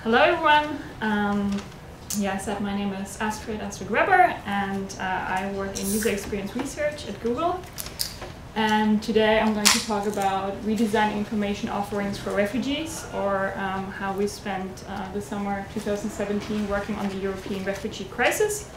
Hello everyone. I said my name is Astrid Weber, and I work in user experience research at Google. And today I'm going to talk about redesigning information offerings for refugees, or how we spent the summer 2017 working on the European refugee crisis.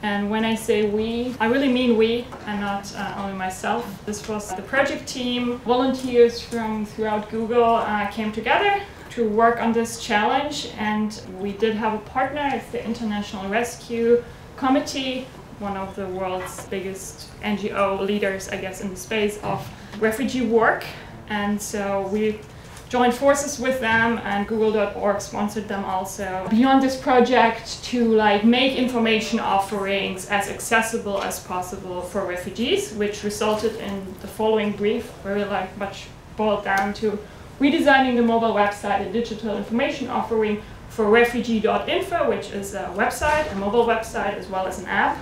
And when I say we, I really mean we, and not only myself. This was the project team. Volunteers from throughout Google came together to work on this challenge, and we did have a partner. It's the International Rescue Committee, one of the world's biggest NGO leaders, I guess, in the space of refugee work. And so we joined forces with them, and Google.org sponsored them also beyond this project to make information offerings as accessible as possible for refugees, which resulted in the following brief, very much boiled down to redesigning the mobile website and digital information offering for refugee.info, which is a website, a mobile website, as well as an app,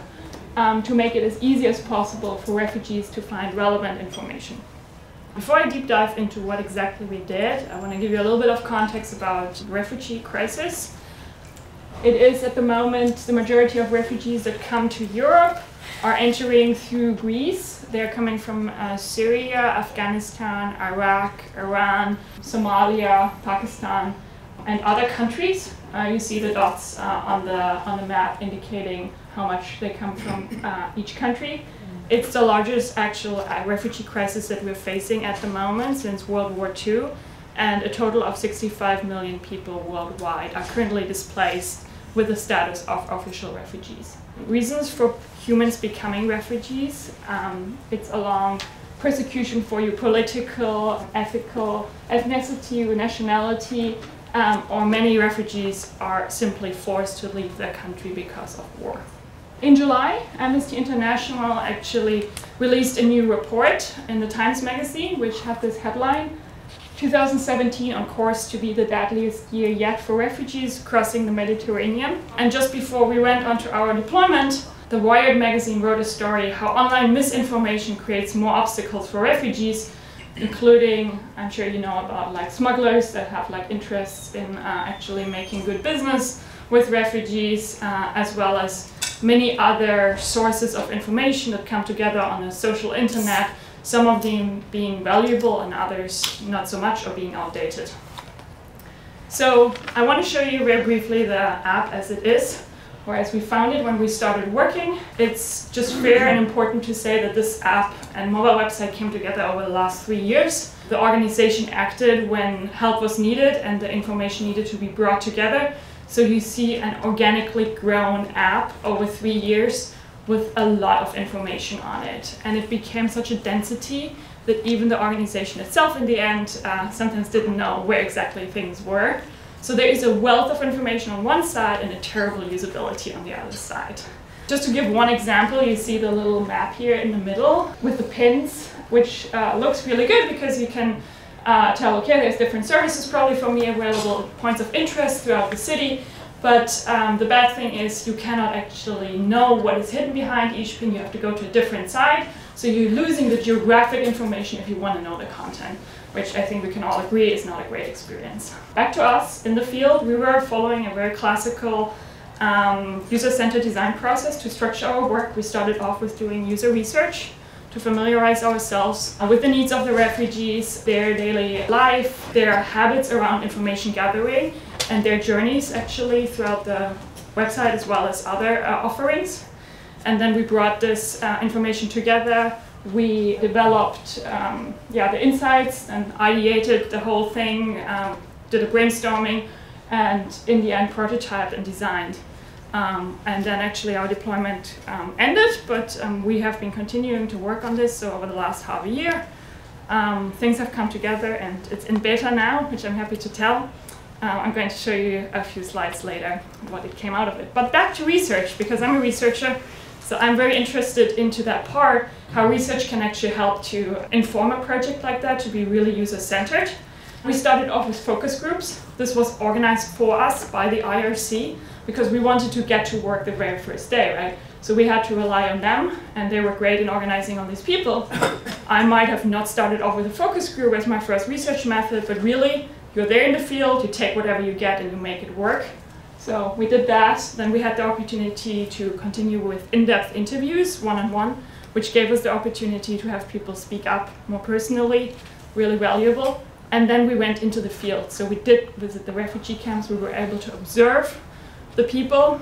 to make it as easy as possible for refugees to find relevant information. Before I deep dive into what exactly we did, I want to give you a little bit of context about the refugee crisis. It is at the moment the majority of refugees that come to Europe are entering through Greece. They're coming from Syria, Afghanistan, Iraq, Iran, Somalia, Pakistan, and other countries. You see the dots on the map indicating how much they come from each country. It's the largest actual refugee crisis that we're facing at the moment since World War II, and a total of 65 million people worldwide are currently displaced with the status of official refugees. Reasons for humans becoming refugees, it's along persecution for your political, ethical, ethnicity, nationality, or many refugees are simply forced to leave their country because of war. In July, Amnesty International actually released a new report in the Times magazine, which had this headline: 2017 on course to be the deadliest year yet for refugees crossing the Mediterranean. And just before we went onto our deployment, the Wired magazine wrote a story how online misinformation creates more obstacles for refugees, including, I'm sure you know about smugglers that have interests in actually making good business with refugees, as well as many other sources of information that come together on the social internet, some of them being valuable and others not so much, or being outdated. So I want to show you very briefly the app as it is, or as we found it when we started working. It's just fair and important to say that this app and mobile website came together over the last 3 years. The organization acted when help was needed and the information needed to be brought together. So you see an organically grown app over 3 years with a lot of information on it. And it became such a density that even the organization itself in the end sometimes didn't know where exactly things were. So there is a wealth of information on one side and a terrible usability on the other side. Just to give one example, you see the little map here in the middle with the pins, which looks really good because you can tell, okay, there's different services probably for me available, points of interest throughout the city. But the bad thing is you cannot actually know what is hidden behind each pin. You have to go to a different side. So you're losing the geographic information if you want to know the content, which I think we can all agree is not a great experience. Back to us in the field, we were following a very classical user-centered design process to structure our work. We started off with doing user research to familiarize ourselves with the needs of the refugees, their daily life, their habits around information gathering, and their journeys actually throughout the website as well as other offerings. And then we brought this information together. We developed the insights and ideated the whole thing, did a brainstorming, and in the end prototyped and designed. And then actually our deployment ended, but we have been continuing to work on this. So over the last half a year, things have come together and it's in beta now, which I'm happy to tell. I'm going to show you a few slides later what it came out of it. But back to research, because I'm a researcher, so I'm very interested into that part, how research can actually help to inform a project like that to be really user-centered. We started off with focus groups. This was organized for us by the IRC because we wanted to get to work the very first day, right? So we had to rely on them, and they were great in organizing all these people. I might have not started off with a focus group as my first research method, but really you're there in the field, you take whatever you get and you make it work. So we did that. Then we had the opportunity to continue with in-depth interviews, one-on-one, which gave us the opportunity to have people speak up more personally, really valuable. And then we went into the field. So we did visit the refugee camps. We were able to observe the people.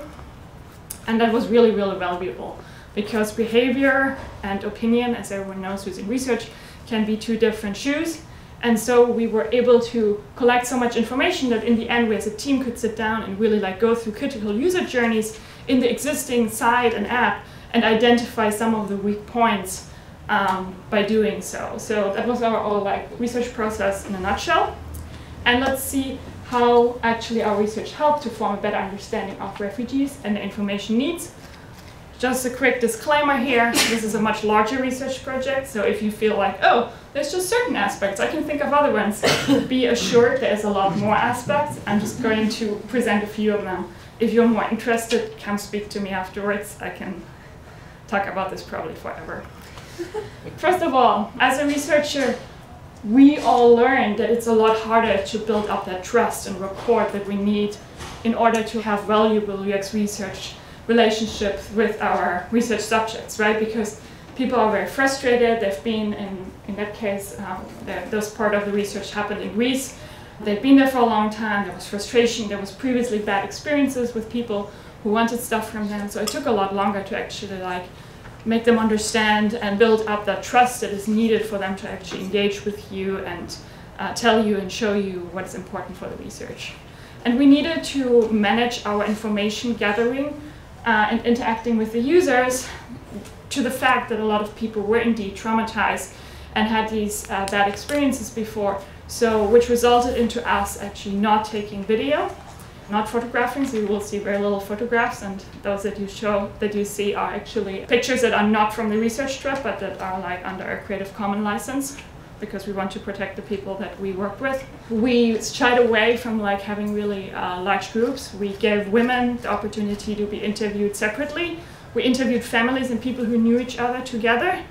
And that was really, really valuable, because behavior and opinion, as everyone knows who's in research, can be two different shoes. And so we were able to collect so much information that in the end we as a team could sit down and really like go through critical user journeys in the existing site and app and identify some of the weak points by doing so. So that was our like research process in a nutshell. And let's see how actually our research helped to form a better understanding of refugees and their information needs. Just a quick disclaimer here, this is a much larger research project, so if you feel like, oh, there's just certain aspects, I can think of other ones, be assured there's a lot more aspects. I'm just going to present a few of them. If you're more interested, come speak to me afterwards. I can talk about this probably forever. First of all, as a researcher, we all learned that it's a lot harder to build up that trust and rapport that we need in order to have valuable UX research relationships with our research subjects, right? Because people are very frustrated. They've been in that case, those part of the research happened in Greece. They've been there for a long time. There was frustration. There was previously bad experiences with people who wanted stuff from them. So it took a lot longer to actually like make them understand and build up that trust that is needed for them to actually engage with you and tell you and show you what is important for the research. And we needed to manage our information gathering and interacting with the users to the fact that a lot of people were indeed traumatized and had these bad experiences before, so which resulted into us actually not taking video, not photographing, so you will see very little photographs, and those that you see are actually pictures that are not from the research trip, but that are like under a Creative Commons license, because we want to protect the people that we work with. We shied away from like having really large groups. We gave women the opportunity to be interviewed separately. We interviewed families and people who knew each other together.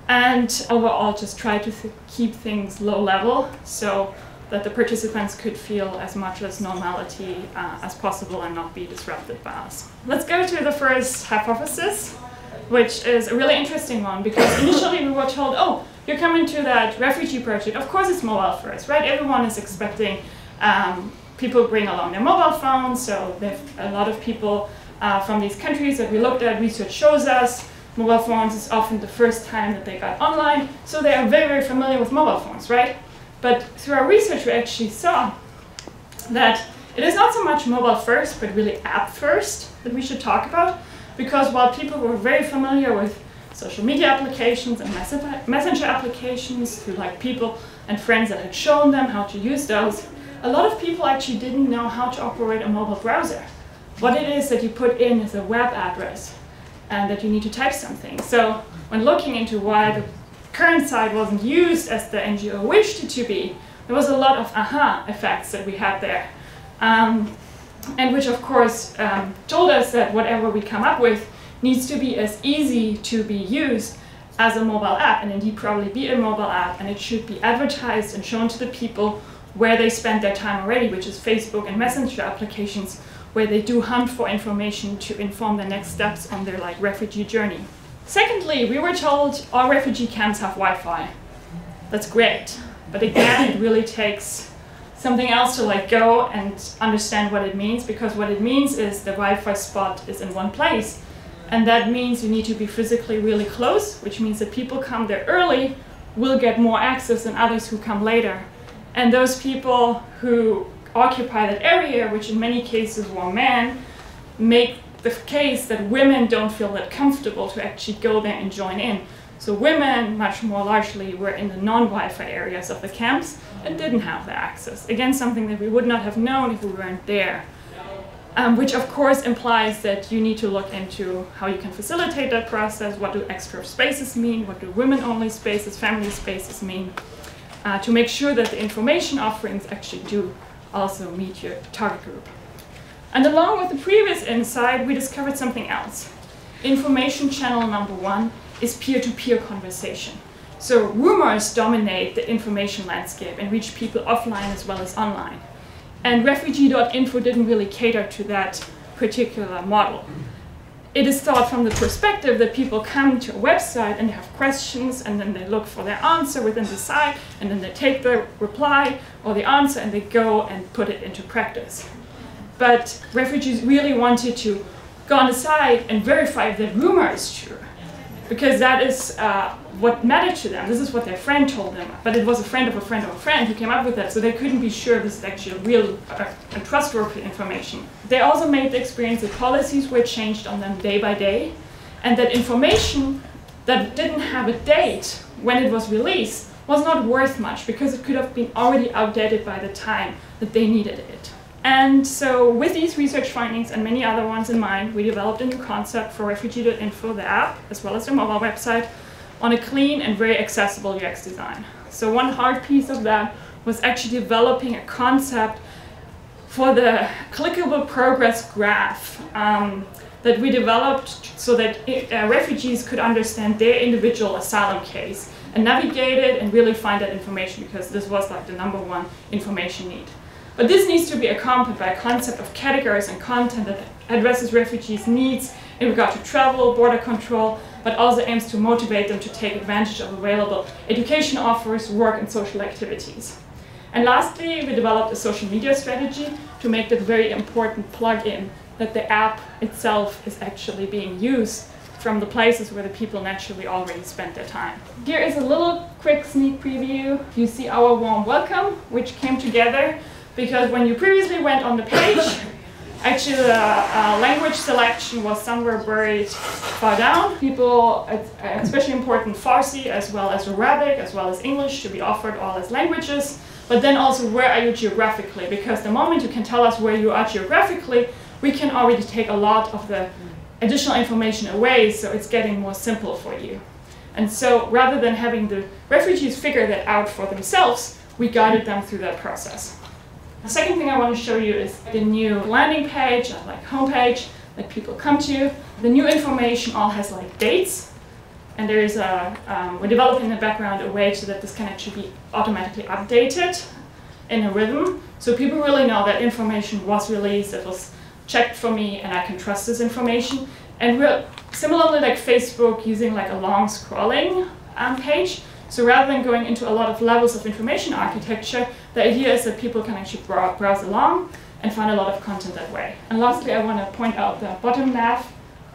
And overall just tried to keep things low level so that the participants could feel as much as normality as possible and not be disrupted by us. Let's go to the first hypothesis, which is a really interesting one, because initially we were told, oh, you're coming to that refugee project. Of course it's mobile first, right? Everyone is expecting people bring along their mobile phones, so a lot of people from these countries that we looked at, research shows us, mobile phones is often the first time that they got online, so they are very, very familiar with mobile phones, right? But through our research we actually saw that it is not so much mobile first, but really app first that we should talk about, because while people were very familiar with social media applications and messenger applications through like people and friends that had shown them how to use those, a lot of people actually didn't know how to operate a mobile browser. What it is that you put in is a web address and that you need to type something. So when looking into why the current site wasn't used as the NGO wished it to be, there was a lot of aha effects that we had there. And which of course told us that whatever we come up with needs to be as easy to be used as a mobile app, and indeed probably be a mobile app, and it should be advertised and shown to the people where they spend their time already, which is Facebook and Messenger applications, where they do hunt for information to inform the next steps on their like refugee journey. Secondly, we were told all refugee camps have Wi-Fi. That's great, but again, it really takes something else to like go and understand what it means, because what it means is the Wi-Fi spot is in one place. And that means you need to be physically really close, which means that people come there early will get more access than others who come later. And those people who occupy that area, which in many cases were men, make the case that women don't feel that comfortable to actually go there and join in. So women, much more largely, were in the non-Wi-Fi areas of the camps and didn't have the access. Again, something that we would not have known if we weren't there. Which of course implies that you need to look into how you can facilitate that process, what do extra spaces mean, what do women-only spaces, family spaces mean, to make sure that the information offerings actually do also meet your target group. And along with the previous insight, we discovered something else. Information channel number one is peer-to-peer conversation. So rumors dominate the information landscape and reach people offline as well as online. And refugee.info didn't really cater to that particular model. It is thought from the perspective that people come to a website and they have questions, and then they look for their answer within the site, and then they take the reply or the answer and they go and put it into practice. But refugees really wanted to go on the site and verify if that rumor is true, because that is what mattered to them. This is what their friend told them, but it was a friend of a friend of a friend who came up with that, so they couldn't be sure this is actually real and trustworthy information. They also made the experience that policies were changed on them day by day, and that information that didn't have a date when it was released was not worth much, because it could have been already outdated by the time that they needed it. And so with these research findings and many other ones in mind, we developed a new concept for refugee.info, the app, as well as the mobile website, on a clean and very accessible UX design. So one hard piece of that was actually developing a concept for the clickable progress graph that we developed so that refugees could understand their individual asylum case and navigate it and really find that information, because this was like the #1 information need. But this needs to be accompanied by a concept of categories and content that addresses refugees' needs in regard to travel, border control, but also aims to motivate them to take advantage of available education offers, work, and social activities. And lastly, we developed a social media strategy to make that very important plug-in that the app itself is actually being used from the places where the people naturally already spend their time. Here is a little quick sneak preview. You see our warm welcome, which came together because when you previously went on the page, actually the language selection was somewhere buried far down. People, especially important Farsi as well as Arabic as well as English, to be offered all as languages. But then also, where are you geographically? Because the moment you can tell us where you are geographically, we can already take a lot of the additional information away, so it's getting more simple for you. And so rather than having the refugees figure that out for themselves, we guided them through that process. The second thing I want to show you is the new landing page, like homepage, that people come to. The new information all has like dates, and there is we're developing in the background a way so that this can actually be automatically updated in a rhythm, so people really know that information was released, it was checked for me, and I can trust this information. And we're similarly like Facebook, using like a long scrolling page. So rather than going into a lot of levels of information architecture, the idea is that people can actually browse along and find a lot of content that way. And lastly, I want to point out the bottom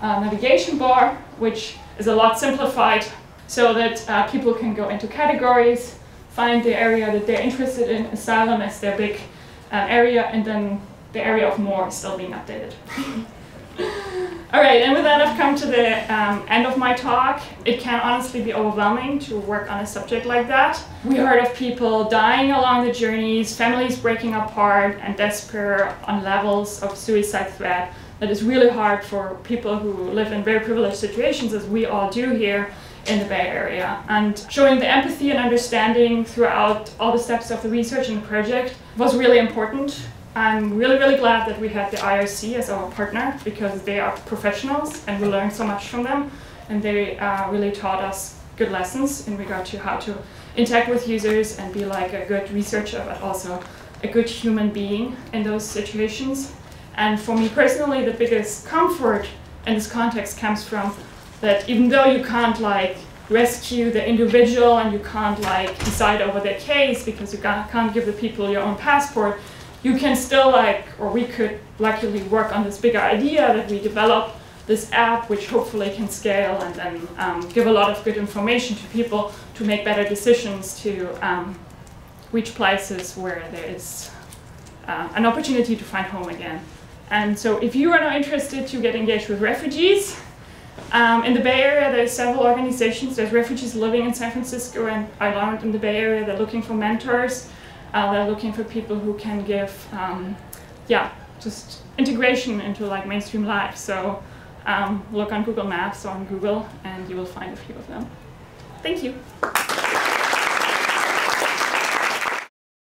navigation bar, which is a lot simplified, so that people can go into categories, find the area that they're interested in, asylum as their big area, and then the area of more is still being updated. All right, and with that, I've come to the end of my talk. It can honestly be overwhelming to work on a subject like that. We heard of people dying along the journeys, families breaking apart, and despair on levels of suicide threat. That is really hard for people who live in very privileged situations, as we all do here in the Bay Area. And showing the empathy and understanding throughout all the steps of the research and the project was really important. I'm really, really glad that we had the IRC as our partner, because they are professionals and we learned so much from them, and they really taught us good lessons in regard to how to interact with users and be like a good researcher, but also a good human being in those situations. And for me personally, the biggest comfort in this context comes from that even though you can't like rescue the individual and you can't like decide over their case because you can't give the people your own passport, you can still or we could luckily work on this bigger idea that we develop this app which hopefully can scale and then give a lot of good information to people to make better decisions to reach places where there is an opportunity to find home again. And so if you are not interested to get engaged with refugees, in the Bay Area there are several organizations. There's refugees living in San Francisco and I learned in the Bay Area they're looking for mentors. They're looking for people who can give, just integration into like mainstream life. So look on Google Maps or on Google and you will find a few of them. Thank you.